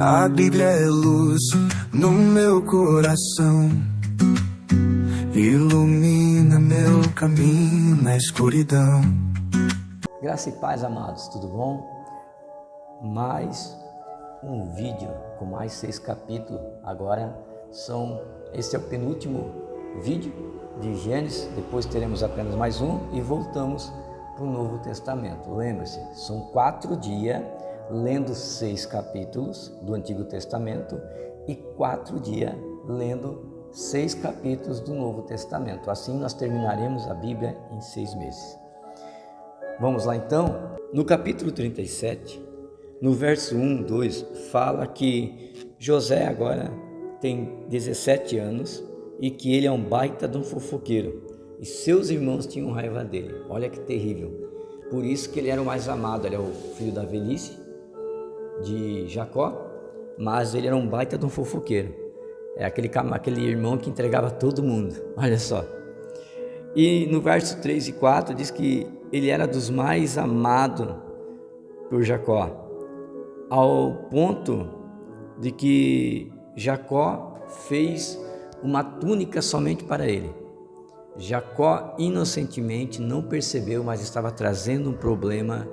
A Bíblia é luz no meu coração, ilumina meu caminho na escuridão. Graça e paz, amados, tudo bom? Mais um vídeo com mais 6 capítulos. Agora esse é o penúltimo vídeo de Gênesis, depois teremos apenas mais um e voltamos para o Novo Testamento. Lembre-se, são 4 dias lendo 6 capítulos do Antigo Testamento e 4 dias lendo 6 capítulos do Novo Testamento. Assim nós terminaremos a Bíblia em 6 meses. Vamos lá então? No capítulo 37, no verso 1, 2, fala que José agora tem 17 anos e que ele é um baita de um fofoqueiro. E seus irmãos tinham raiva dele. Olha que terrível. Por isso que ele era o mais amado, ele é o filho da velhice de Jacó, mas ele era um baita de um fofoqueiro. É aquele irmão que entregava todo mundo. Olha só. E no verso 3 e 4 diz que ele era dos mais amados por Jacó, ao ponto de que Jacó fez uma túnica somente para ele. Jacó inocentemente não percebeu, mas estava trazendo um problema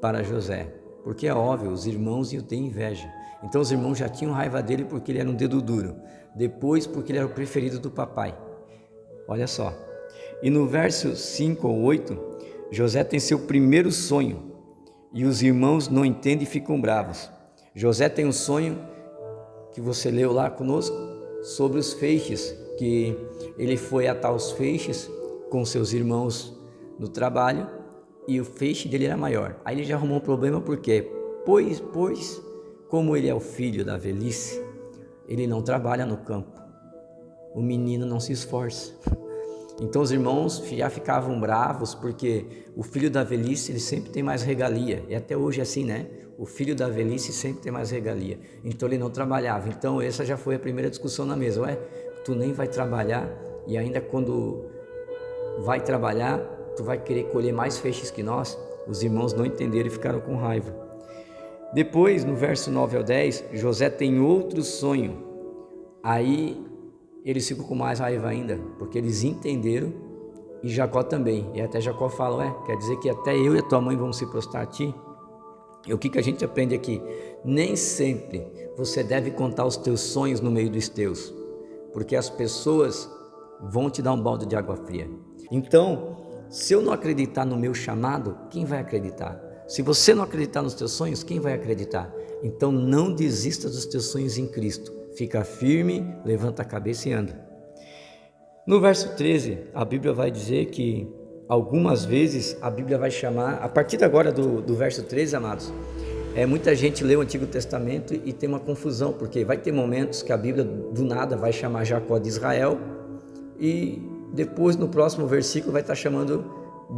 para José, porque é óbvio, os irmãos iam ter inveja. Então os irmãos já tinham raiva dele porque ele era um dedo duro, depois porque ele era o preferido do papai. Olha só. E no verso 5 ou 8, José tem seu primeiro sonho e os irmãos não entendem e ficam bravos. José tem um sonho que você leu lá conosco sobre os feixes, que ele foi atar os feixes com seus irmãos no trabalho e o feixe dele era maior. Aí ele já arrumou um problema porque, pois como ele é o filho da velhice, ele não trabalha no campo, o menino não se esforça. Então os irmãos já ficavam bravos porque o filho da velhice ele sempre tem mais regalia, e até hoje é assim, né? O filho da velhice sempre tem mais regalia, então ele não trabalhava. Então essa já foi a primeira discussão na mesa. Ué, tu nem vai trabalhar e ainda quando vai trabalhar tu vai querer colher mais feixes que nós? Os irmãos não entenderam e ficaram com raiva. Depois, no verso 9 ao 10, José tem outro sonho. Aí eles ficam com mais raiva ainda, porque eles entenderam, e Jacó também. E até Jacó fala, quer dizer que até eu e a tua mãe vamos se prostrar a ti? E o que a gente aprende aqui? Nem sempre você deve contar os teus sonhos no meio dos teus, porque as pessoas vão te dar um balde de água fria. Então, se eu não acreditar no meu chamado, quem vai acreditar? Se você não acreditar nos teus sonhos, quem vai acreditar? Então não desista dos teus sonhos em Cristo. Fica firme, levanta a cabeça e anda. No verso 13, a Bíblia vai dizer que algumas vezes a Bíblia vai chamar, a partir de agora do verso 13, amados, muita gente lê o Antigo Testamento e tem uma confusão, porque vai ter momentos que a Bíblia do nada vai chamar Jacó de Israel e depois no próximo versículo vai estar chamando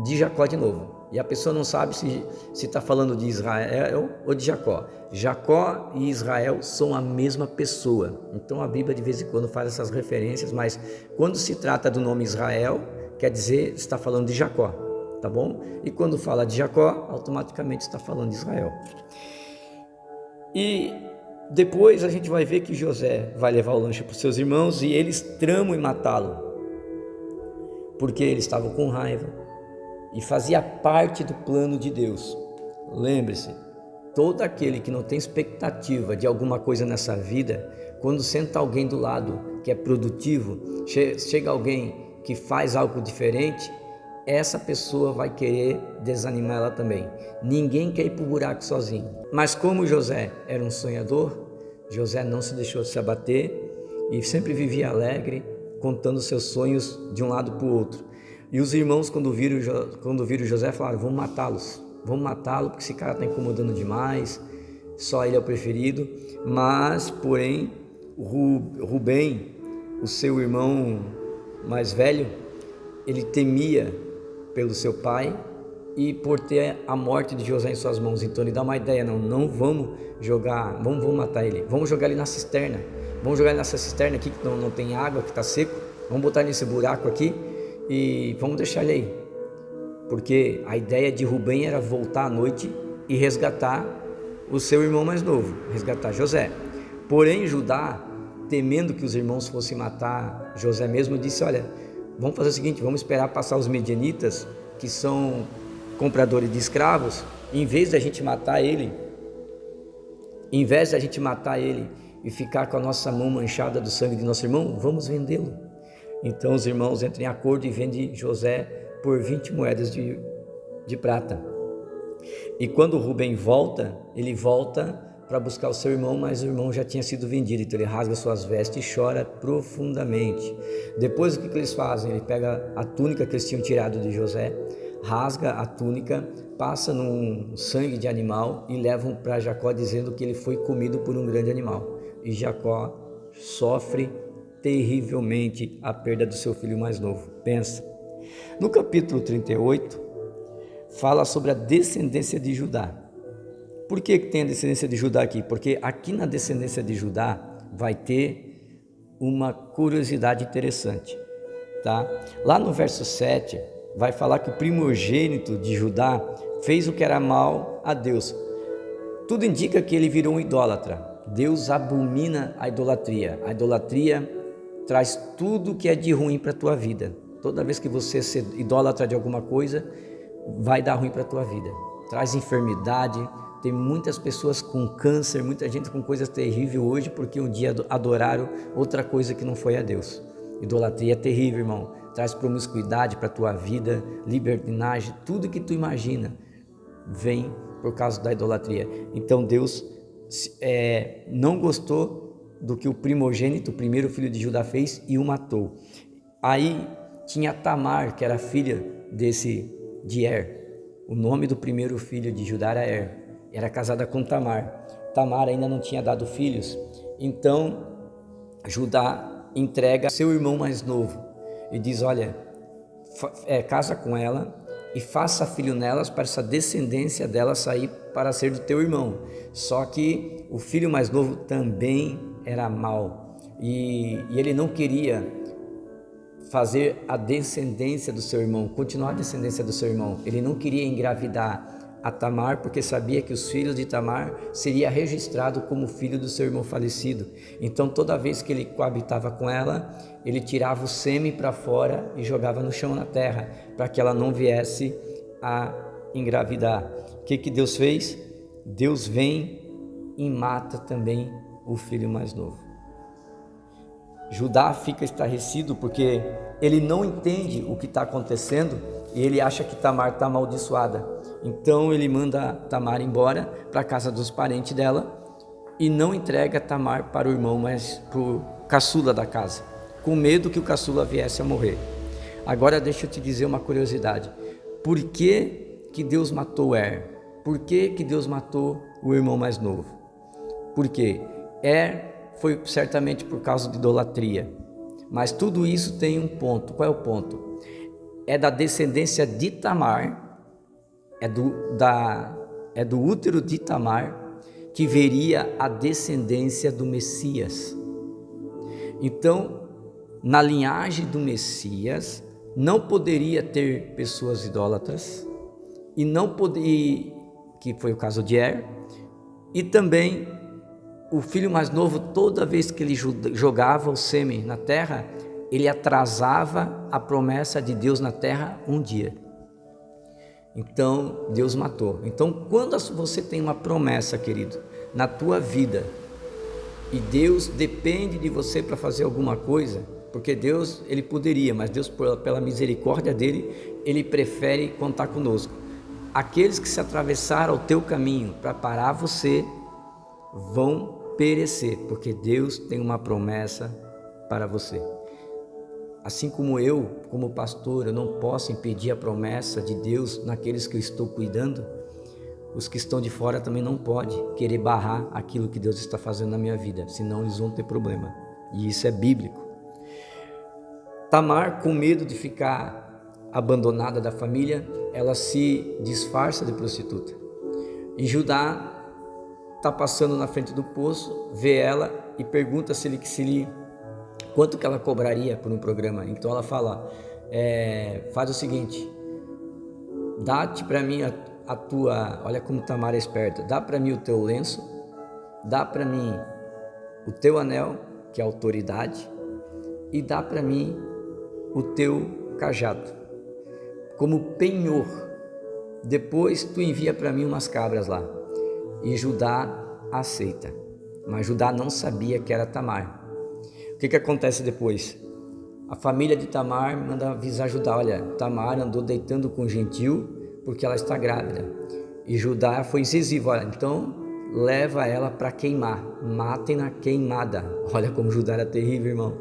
de Jacó de novo. E a pessoa não sabe se está falando de Israel ou de Jacó. Jacó e Israel são a mesma pessoa. Então a Bíblia de vez em quando faz essas referências, mas quando se trata do nome Israel, quer dizer, está falando de Jacó, tá bom? E quando fala de Jacó, automaticamente está falando de Israel. E depois a gente vai ver que José vai levar o lanche para os seus irmãos e eles tramam em matá-lo, porque eles estavam com raiva. E fazia parte do plano de Deus. Lembre-se, todo aquele que não tem expectativa de alguma coisa nessa vida, quando senta alguém do lado que é produtivo, chega alguém que faz algo diferente, essa pessoa vai querer desanimar ela também. Ninguém quer ir para o buraco sozinho. Mas como José era um sonhador, José não se deixou se abater e sempre vivia alegre, contando seus sonhos de um lado para o outro. E os irmãos, quando viram José, falaram, vamos matá-lo, porque esse cara está incomodando demais, só ele é o preferido. Mas, porém, Rubem, o seu irmão mais velho, ele temia pelo seu pai e por ter a morte de José em suas mãos. Então ele dá uma ideia, não vamos jogar, vamos matar ele, vamos jogar ele na cisterna, vamos jogar ele nessa cisterna aqui que não tem água, que está seco, vamos botar nesse buraco aqui e vamos deixar ele aí, porque a ideia de Rubem era voltar à noite e resgatar o seu irmão mais novo, resgatar José. Porém, Judá, temendo que os irmãos fossem matar José mesmo, disse: olha, vamos fazer o seguinte, vamos esperar passar os medianitas, que são compradores de escravos, em vez de a gente matar ele e ficar com a nossa mão manchada do sangue de nosso irmão, vamos vendê-lo. Então os irmãos entram em acordo e vendem José por 20 moedas de prata. E quando Rubem volta, ele volta para buscar o seu irmão, mas o irmão já tinha sido vendido, então ele rasga suas vestes e chora profundamente. Depois o que eles fazem? Ele pega a túnica que eles tinham tirado de José, rasga a túnica, passa num sangue de animal e levam para Jacó dizendo que ele foi comido por um grande animal. E Jacó sofre terrivelmente a perda do seu filho mais novo. Pensa. No capítulo 38, fala sobre a descendência de Judá. Por que tem a descendência de Judá aqui? Porque aqui na descendência de Judá vai ter uma curiosidade interessante, tá? Lá no verso 7 vai falar que o primogênito de Judá fez o que era mal a Deus. Tudo indica que ele virou um idólatra. Deus abomina a idolatria. A idolatria traz tudo que é de ruim para a tua vida. Toda vez que você se idólatra de alguma coisa, vai dar ruim para a tua vida. Traz enfermidade. Tem muitas pessoas com câncer, muita gente com coisas terríveis hoje, porque um dia adoraram outra coisa que não foi a Deus. Idolatria é terrível, irmão. Traz promiscuidade para a tua vida, libertinagem, tudo que tu imagina vem por causa da idolatria. Então Deus não gostou do que o primogênito, o primeiro filho de Judá fez e o matou. Aí tinha Tamar, que era filha de Er. O nome do primeiro filho de Judá era Er. Era casada com Tamar. Tamar ainda não tinha dado filhos. Então Judá entrega seu irmão mais novo e diz: olha, casa com ela e faça filho nelas, para essa descendência dela sair para ser do teu irmão. Só que o filho mais novo também era mau e ele não queria fazer a descendência do seu irmão, continuar a descendência do seu irmão. Ele não queria engravidar a Tamar, porque sabia que os filhos de Tamar seria registrado como filho do seu irmão falecido. Então toda vez que ele coabitava com ela, ele tirava o sêmen para fora e jogava no chão, na terra, para que ela não viesse a engravidar. O que Deus fez? Deus vem e mata também o filho mais novo. Judá fica estarrecido porque ele não entende o que está acontecendo e ele acha que Tamar está amaldiçoada. Então ele manda Tamar embora para a casa dos parentes dela e não entrega Tamar para o irmão, mas para o caçula da casa, com medo que o caçula viesse a morrer. Agora deixa eu te dizer uma curiosidade. Por que Deus matou Er? Por que Deus matou o irmão mais novo? Porque Er foi certamente por causa de idolatria. Mas tudo isso tem um ponto. Qual é o ponto? É da descendência de Tamar, é do útero de Tamar que veria a descendência do Messias. Então, na linhagem do Messias, não poderia ter pessoas idólatras, e não poderia, que foi o caso de Er, e também o filho mais novo, toda vez que ele jogava o sêmen na terra, ele atrasava a promessa de Deus na terra um dia. Então Deus matou. Então quando você tem uma promessa, querido, na tua vida, e Deus depende de você para fazer alguma coisa, porque Deus, ele poderia, mas Deus, pela misericórdia dele, ele prefere contar conosco. Aqueles que se atravessaram o teu caminho para parar você, vão perecer, porque Deus tem uma promessa para você. Assim como eu, como pastor, eu não posso impedir a promessa de Deus naqueles que eu estou cuidando, os que estão de fora também não podem querer barrar aquilo que Deus está fazendo na minha vida, senão eles vão ter problema, e isso é bíblico. Tamar, com medo de ficar abandonada da família, ela se disfarça de prostituta. E Judá está passando na frente do poço, vê ela e pergunta quanto que ela cobraria por um programa. Então ela fala, faz o seguinte, dá-te para mim olha como Tamar é esperta, dá para mim o teu lenço, dá para mim o teu anel, que é autoridade, e dá para mim o teu cajado, como penhor. Depois tu envia para mim umas cabras lá. E Judá aceita, mas Judá não sabia que era Tamar. O que acontece depois? A família de Tamar manda avisar Judá, olha, Tamar andou deitando com gentil porque ela está grávida. E Judá foi incisivo, olha, então leva ela para queimar, matem na queimada. Olha como Judá era terrível, irmão.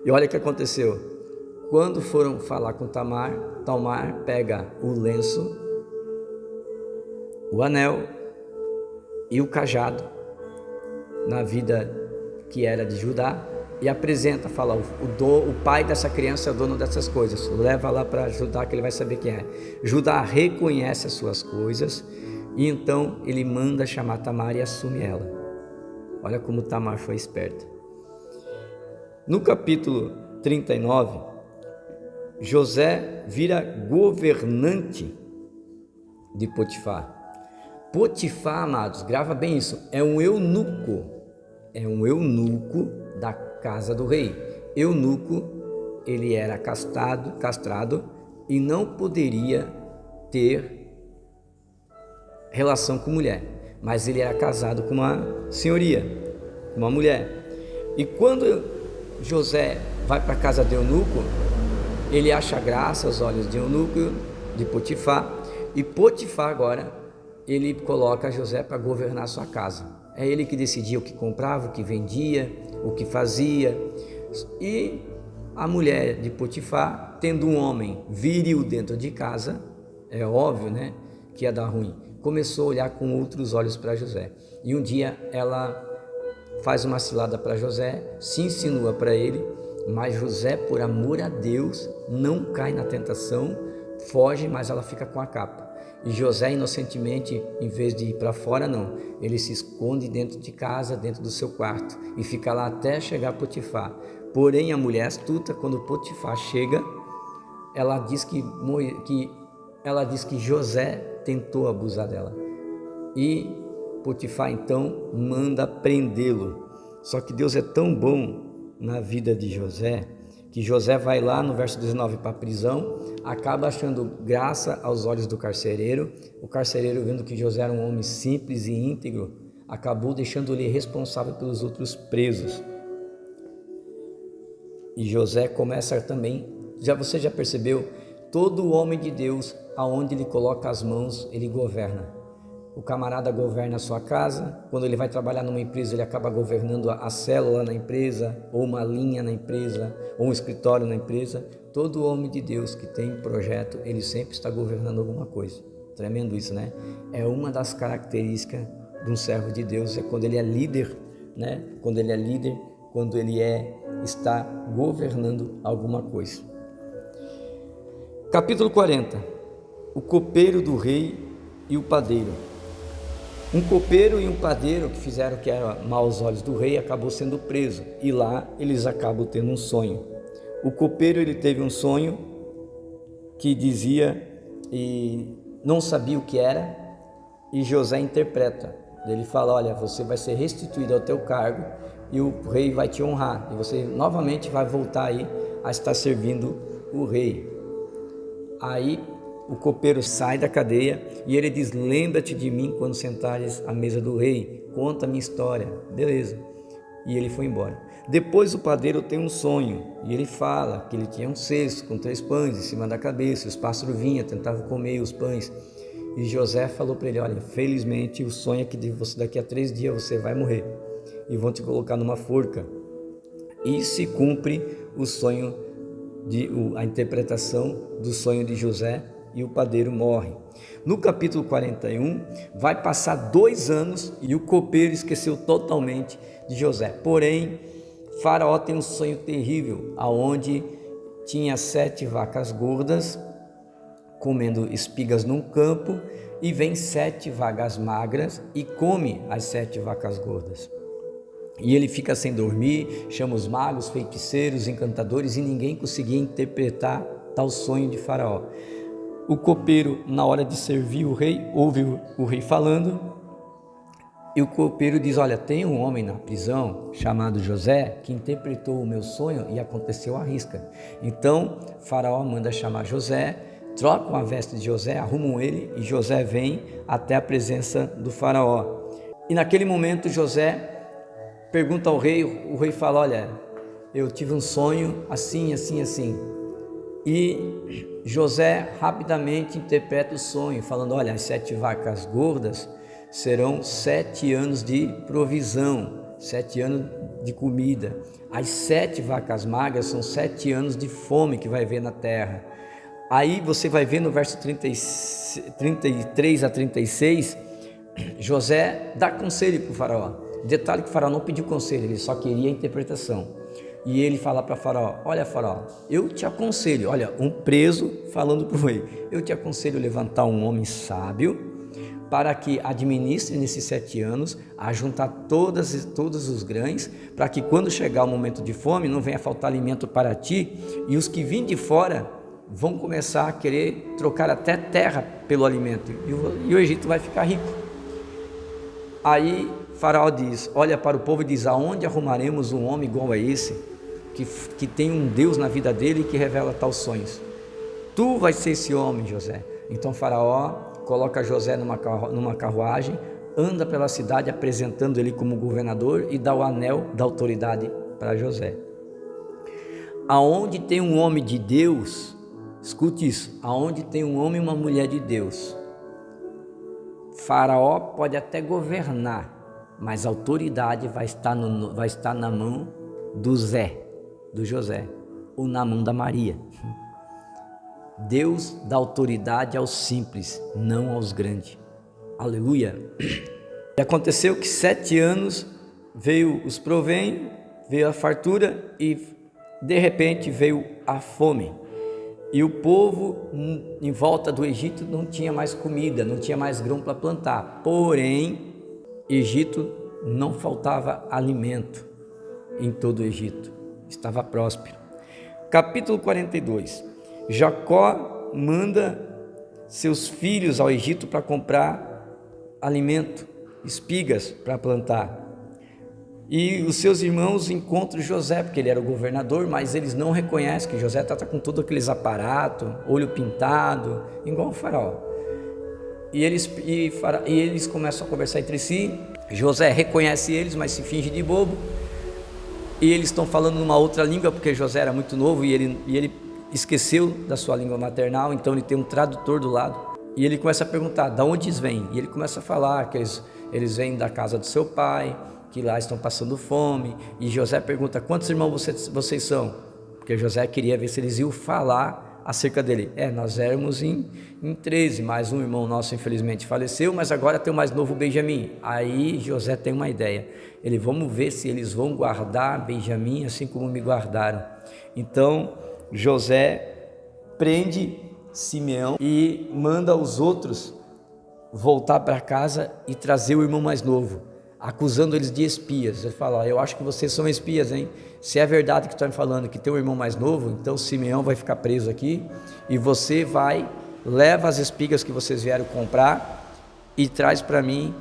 E olha o que aconteceu. Quando foram falar com Tamar, Tamar pega o lenço, o anel e o cajado na vida que era de Judá e apresenta, fala, o pai dessa criança é o dono dessas coisas, leva lá para Judá que ele vai saber quem é. Judá reconhece as suas coisas e então ele manda chamar Tamar e assume ela. Olha como Tamar foi esperta. No capítulo 39, José vira governante de Potifar. Potifar, amados, grava bem isso, é um eunuco da casa do rei. Eunuco, ele era castrado e não poderia ter relação com mulher, mas ele era casado com uma senhoria, uma mulher. E quando José vai para a casa de eunuco, ele acha graça aos olhos de eunuco, de Potifar, e Potifar agora ele coloca José para governar sua casa. É ele que decidia o que comprava, o que vendia, o que fazia. E a mulher de Potifar, tendo um homem viril dentro de casa, é óbvio, né, que ia dar ruim, começou a olhar com outros olhos para José. E um dia ela faz uma cilada para José, se insinua para ele, mas José, por amor a Deus, não cai na tentação, foge, mas ela fica com a capa. E José, inocentemente, em vez de ir para fora, não, ele se esconde dentro de casa, dentro do seu quarto, e fica lá até chegar Potifar. Porém, a mulher astuta, quando Potifar chega, ela diz que José tentou abusar dela. E Potifar, então, manda prendê-lo. Só que Deus é tão bom na vida de José, que José vai lá no verso 19 para a prisão, acaba achando graça aos olhos do carcereiro. O carcereiro, vendo que José era um homem simples e íntegro, acabou deixando ele responsável pelos outros presos. E José começa também, você já percebeu, todo homem de Deus, aonde ele coloca as mãos, ele governa. O camarada governa a sua casa, quando ele vai trabalhar numa empresa, ele acaba governando a célula na empresa, ou uma linha na empresa, ou um escritório na empresa. Todo homem de Deus que tem projeto, ele sempre está governando alguma coisa. Tremendo isso, né? É uma das características de um servo de Deus, é quando ele é líder, né? Quando ele é líder, quando ele está governando alguma coisa. Capítulo 40. O copeiro do rei e o padeiro. Um copeiro e um padeiro que fizeram o que era mal aos olhos do rei acabou sendo preso, e lá eles acabam tendo um sonho. O copeiro, ele teve um sonho que dizia e não sabia o que era, e José interpreta. Ele fala, olha, você vai ser restituído ao teu cargo e o rei vai te honrar, e você novamente vai voltar aí a estar servindo o rei. Aí o copeiro sai da cadeia e ele diz, lembra-te de mim quando sentares à mesa do rei, conta a minha história. Beleza. E ele foi embora. Depois o padeiro tem um sonho e ele fala que ele tinha um cesto com 3 pães em cima da cabeça, os pássaros vinham, tentavam comer os pães. E José falou para ele, olha, infelizmente o sonho é que daqui a 3 dias você vai morrer e vão te colocar numa forca. E se cumpre o sonho, a interpretação do sonho de José, e o padeiro morre. No capítulo 41, vai passar 2 anos e o copeiro esqueceu totalmente de José. Porém, Faraó tem um sonho terrível, aonde tinha 7 vacas gordas comendo espigas num campo, e vem 7 vacas magras e come as 7 vacas gordas. E ele fica sem dormir, chama os magos, feiticeiros, encantadores, e ninguém conseguia interpretar tal sonho de Faraó. o copeiro, na hora de servir o rei, ouve o rei falando, e o copeiro diz: olha, tem um homem na prisão chamado José que interpretou o meu sonho e aconteceu à risca. Então Faraó manda chamar José, trocam a veste de José, arrumam ele, e José vem até a presença do Faraó. E naquele momento José pergunta ao rei, o rei fala: olha, eu tive um sonho assim, assim, assim. E José rapidamente interpreta o sonho, falando: olha, as 7 vacas gordas serão 7 anos de provisão, 7 anos de comida. As 7 vacas magras são 7 anos de fome que vai haver na terra. Aí você vai ver no verso 33 a 36, José dá conselho para o faraó. Detalhe que o faraó não pediu conselho, ele só queria a interpretação. E ele fala para Faraó: olha, Faraó, eu te aconselho, olha, um preso falando para o rei, eu te aconselho a levantar um homem sábio para que administre nesses 7 anos, a juntar todos os grãos, para que quando chegar o momento de fome, não venha faltar alimento para ti, e os que vêm de fora vão começar a querer trocar até terra pelo alimento, e o Egito vai ficar rico. Aí Faraó diz, olha para o povo e diz: aonde arrumaremos um homem igual a esse, que tem um Deus na vida dele e que revela tais sonhos? Tu vais ser esse homem, José. Então Faraó coloca José numa carruagem, anda pela cidade apresentando ele como governador e dá o anel da autoridade para José. Aonde tem um homem de Deus, escute isso, aonde tem um homem e uma mulher de Deus, Faraó pode até governar, mas a autoridade vai estar na mão do José, ou na mão da Maria. Deus dá autoridade aos simples, não aos grandes. Aleluia. E aconteceu que 7 anos veio os provém, veio a fartura e de repente veio a fome. E o povo em volta do Egito não tinha mais comida, não tinha mais grão para plantar. Porém, Egito não faltava alimento em todo o Egito, estava próspero. Capítulo 42. Jacó manda seus filhos ao Egito para comprar alimento, espigas para plantar. E os seus irmãos encontram José, porque ele era o governador, mas eles não reconhecem que José está com todos aqueles aparatos, olho pintado, igual o faraó. E eles começam a conversar entre si. José reconhece eles, mas se finge de bobo. E eles estão falando numa outra língua, porque José era muito novo e ele esqueceu da sua língua maternal, então ele tem um tradutor do lado. E ele começa a perguntar: de onde eles vêm? E ele começa a falar que eles vêm da casa do seu pai, que lá estão passando fome. E José pergunta: quantos irmãos vocês são? Porque José queria ver se eles iam falar acerca dele. Nós éramos em 13, mas um irmão nosso infelizmente faleceu, mas agora tem o mais novo, Benjamim. Aí José tem uma ideia: vamos ver se eles vão guardar Benjamim assim como me guardaram. Então José prende Simeão e manda os outros voltar para casa e trazer o irmão mais novo, acusando eles de espias. Ele fala: eu acho que vocês são espias, hein? Se é verdade que estão me falando que tem um irmão mais novo, então Simeão vai ficar preso aqui e você leva as espigas que vocês vieram comprar e traz para mim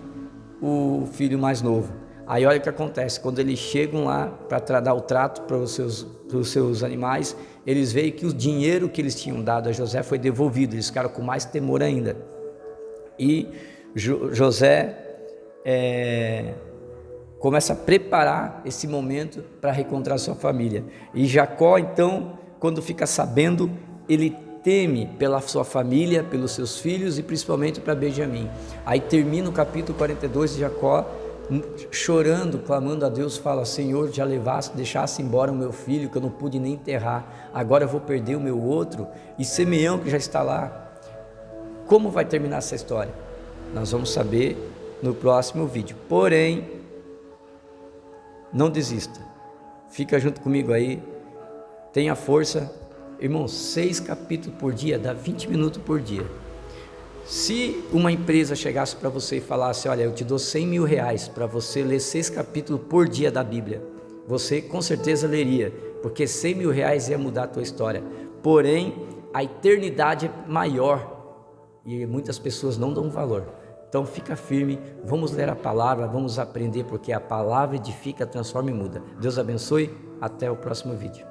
o filho mais novo. Aí olha o que acontece: quando eles chegam lá para dar o trato para os seus animais, eles veem que o dinheiro que eles tinham dado a José foi devolvido. Eles ficaram com mais temor ainda. E José começa a preparar esse momento para reencontrar sua família. E Jacó, então, quando fica sabendo, ele teme pela sua família, pelos seus filhos e principalmente para Benjamim. Aí termina o capítulo 42 de Jacó, chorando, clamando a Deus, fala: Senhor, já deixasse embora o meu filho, que eu não pude nem enterrar, agora eu vou perder o meu outro, e Simeão que já está lá. Como vai terminar essa história? Nós vamos saber no próximo vídeo. Porém, não desista, fica junto comigo aí, tenha força, irmão. 6 capítulos por dia, dá 20 minutos por dia. Se uma empresa chegasse para você e falasse: olha, eu te dou 100 mil reais para você ler 6 capítulos por dia da Bíblia, você com certeza leria, porque 100 mil reais ia mudar a tua história. Porém, a eternidade é maior e muitas pessoas não dão valor. Então fica firme, vamos ler a palavra, vamos aprender, porque a palavra edifica, transforma e muda. Deus abençoe, até o próximo vídeo.